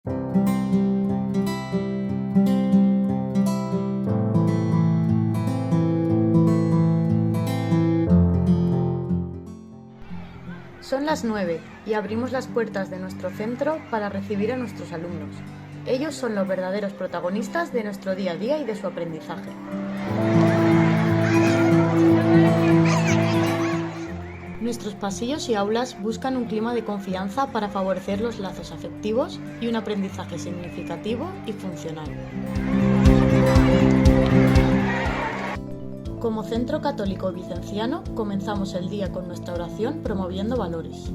Son las 9 y abrimos las puertas de nuestro centro para recibir a nuestros alumnos. Ellos son los verdaderos protagonistas de nuestro día a día y de su aprendizaje. Nuestros pasillos y aulas buscan un clima de confianza para favorecer los lazos afectivos y un aprendizaje significativo y funcional. Como Centro Católico Vicenciano, comenzamos el día con nuestra oración promoviendo valores.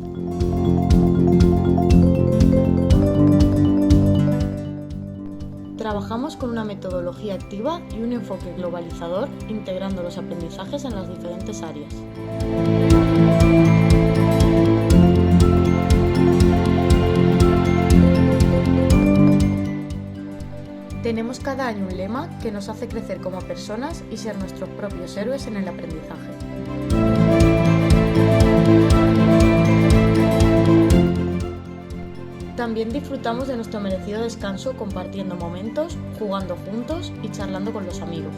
Trabajamos con una metodología activa y un enfoque globalizador, integrando los aprendizajes en las diferentes áreas. Tenemos cada año un lema que nos hace crecer como personas y ser nuestros propios héroes en el aprendizaje. También disfrutamos de nuestro merecido descanso compartiendo momentos, jugando juntos y charlando con los amigos.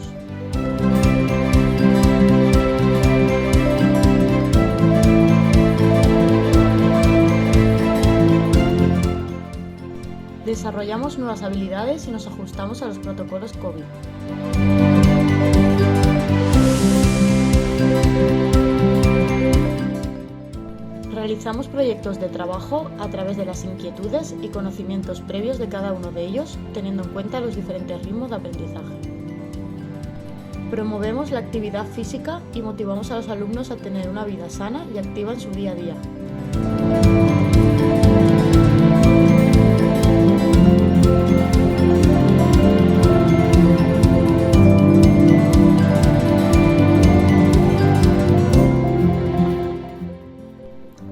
Desarrollamos nuevas habilidades y nos ajustamos a los protocolos COVID. Realizamos proyectos de trabajo a través de las inquietudes y conocimientos previos de cada uno de ellos, teniendo en cuenta los diferentes ritmos de aprendizaje. Promovemos la actividad física y motivamos a los alumnos a tener una vida sana y activa en su día a día.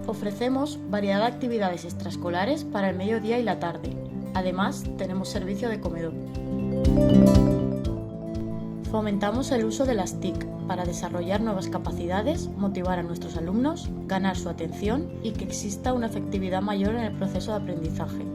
Ofrecemos variedad de actividades extraescolares para el mediodía y la tarde. Además, tenemos servicio de comedor. Fomentamos el uso de las TIC para desarrollar nuevas capacidades, motivar a nuestros alumnos, ganar su atención y que exista una efectividad mayor en el proceso de aprendizaje.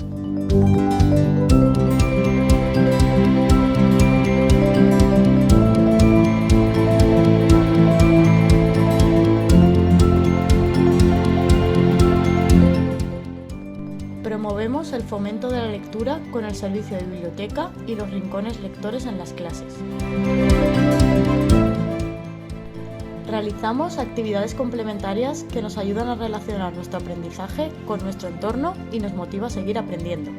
Promovemos el fomento de la lectura con el servicio de biblioteca y los rincones lectores en las clases. Realizamos actividades complementarias que nos ayudan a relacionar nuestro aprendizaje con nuestro entorno y nos motiva a seguir aprendiendo.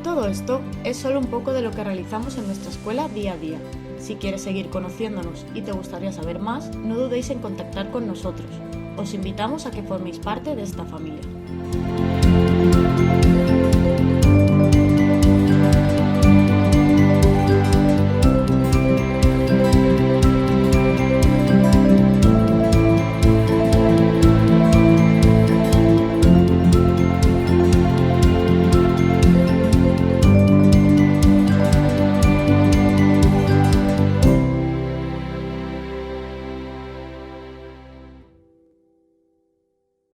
Todo esto es solo un poco de lo que realizamos en nuestra escuela día a día. Si quieres seguir conociéndonos y te gustaría saber más, no dudéis en contactar con nosotros. Os invitamos a que forméis parte de esta familia.